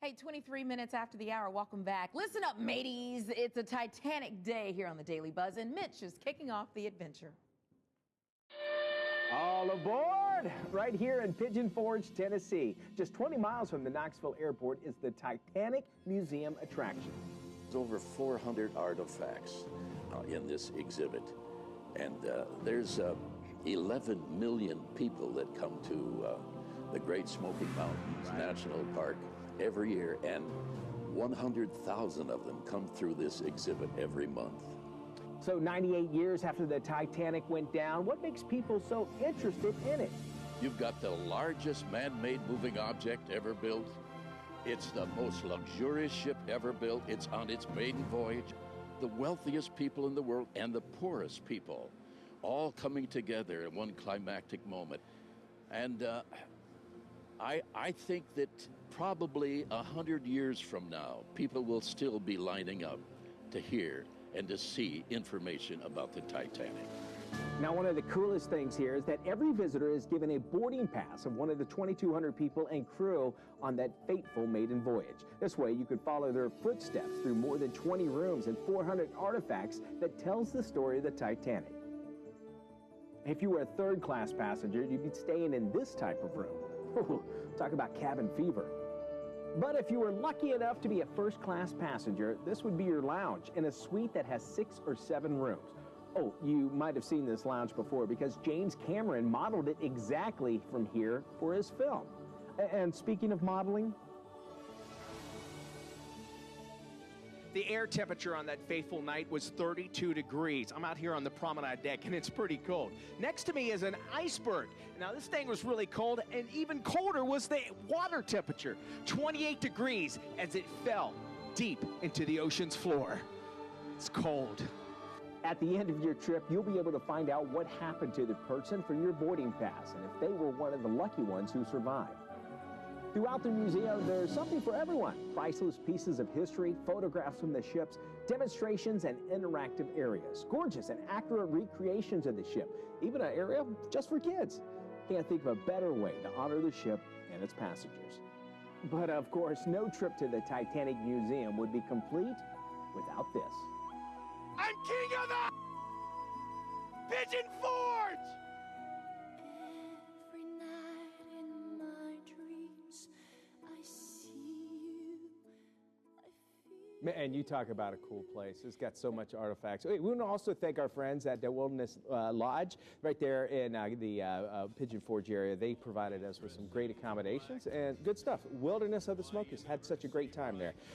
Hey, 23 minutes after the hour, welcome back. Listen up, mateys. It's a Titanic day here on the Daily Buzz, and Mitch is kicking off the adventure. All aboard! Right here in Pigeon Forge, Tennessee. Just 20 miles from the Knoxville airport is the Titanic Museum attraction. There's over 400 artifacts in this exhibit, and there's 11 million people that come to the Great Smoky Mountains National Park every year, and 100,000 of them come through this exhibit every month. So 98 years after the Titanic went down, what makes people so interested in it? You've got the largest man-made moving object ever built. It's the most luxurious ship ever built. It's on its maiden voyage. The wealthiest people in the world and the poorest people all coming together in one climactic moment. And I think that probably 100 years from now, people will still be lining up to hear and to see information about the Titanic. Now, one of the coolest things here is that every visitor is given a boarding pass of one of the 2,200 people and crew on that fateful maiden voyage. This way, you could follow their footsteps through more than 20 rooms and 400 artifacts that tells the story of the Titanic. If you were a third-class passenger, you'd be staying in this type of room. Talk about cabin fever. But if you were lucky enough to be a first-class passenger, this would be your lounge in a suite that has 6 or 7 rooms. Oh, you might have seen this lounge before because James Cameron modeled it exactly from here for his film. And speaking of modeling, the air temperature on that fateful night was 32 degrees. I'm out here on the promenade deck, and it's pretty cold. Next to me is an iceberg. Now, this thing was really cold, and even colder was the water temperature, 28 degrees, as it fell deep into the ocean's floor. It's cold. at the end of your trip, you'll be able to find out what happened to the person for your boarding pass and if they were one of the lucky ones who survived. Throughout the museum, there's something for everyone. Priceless pieces of history, photographs from the ships, demonstrations, and interactive areas. Gorgeous and accurate recreations of the ship. Even an area just for kids. Can't think of a better way to honor the ship and its passengers. But of course, no trip to the Titanic Museum would be complete without this. I'm king of the Pigeon Forge! Every night in my dreams, I see you, I feel. And you talk about a cool place. It's got so much artifacts. We want to also thank our friends at the Wilderness Lodge right there in the Pigeon Forge area. They provided us with some great accommodations and good stuff. Wilderness of the Smokies had such a great time there.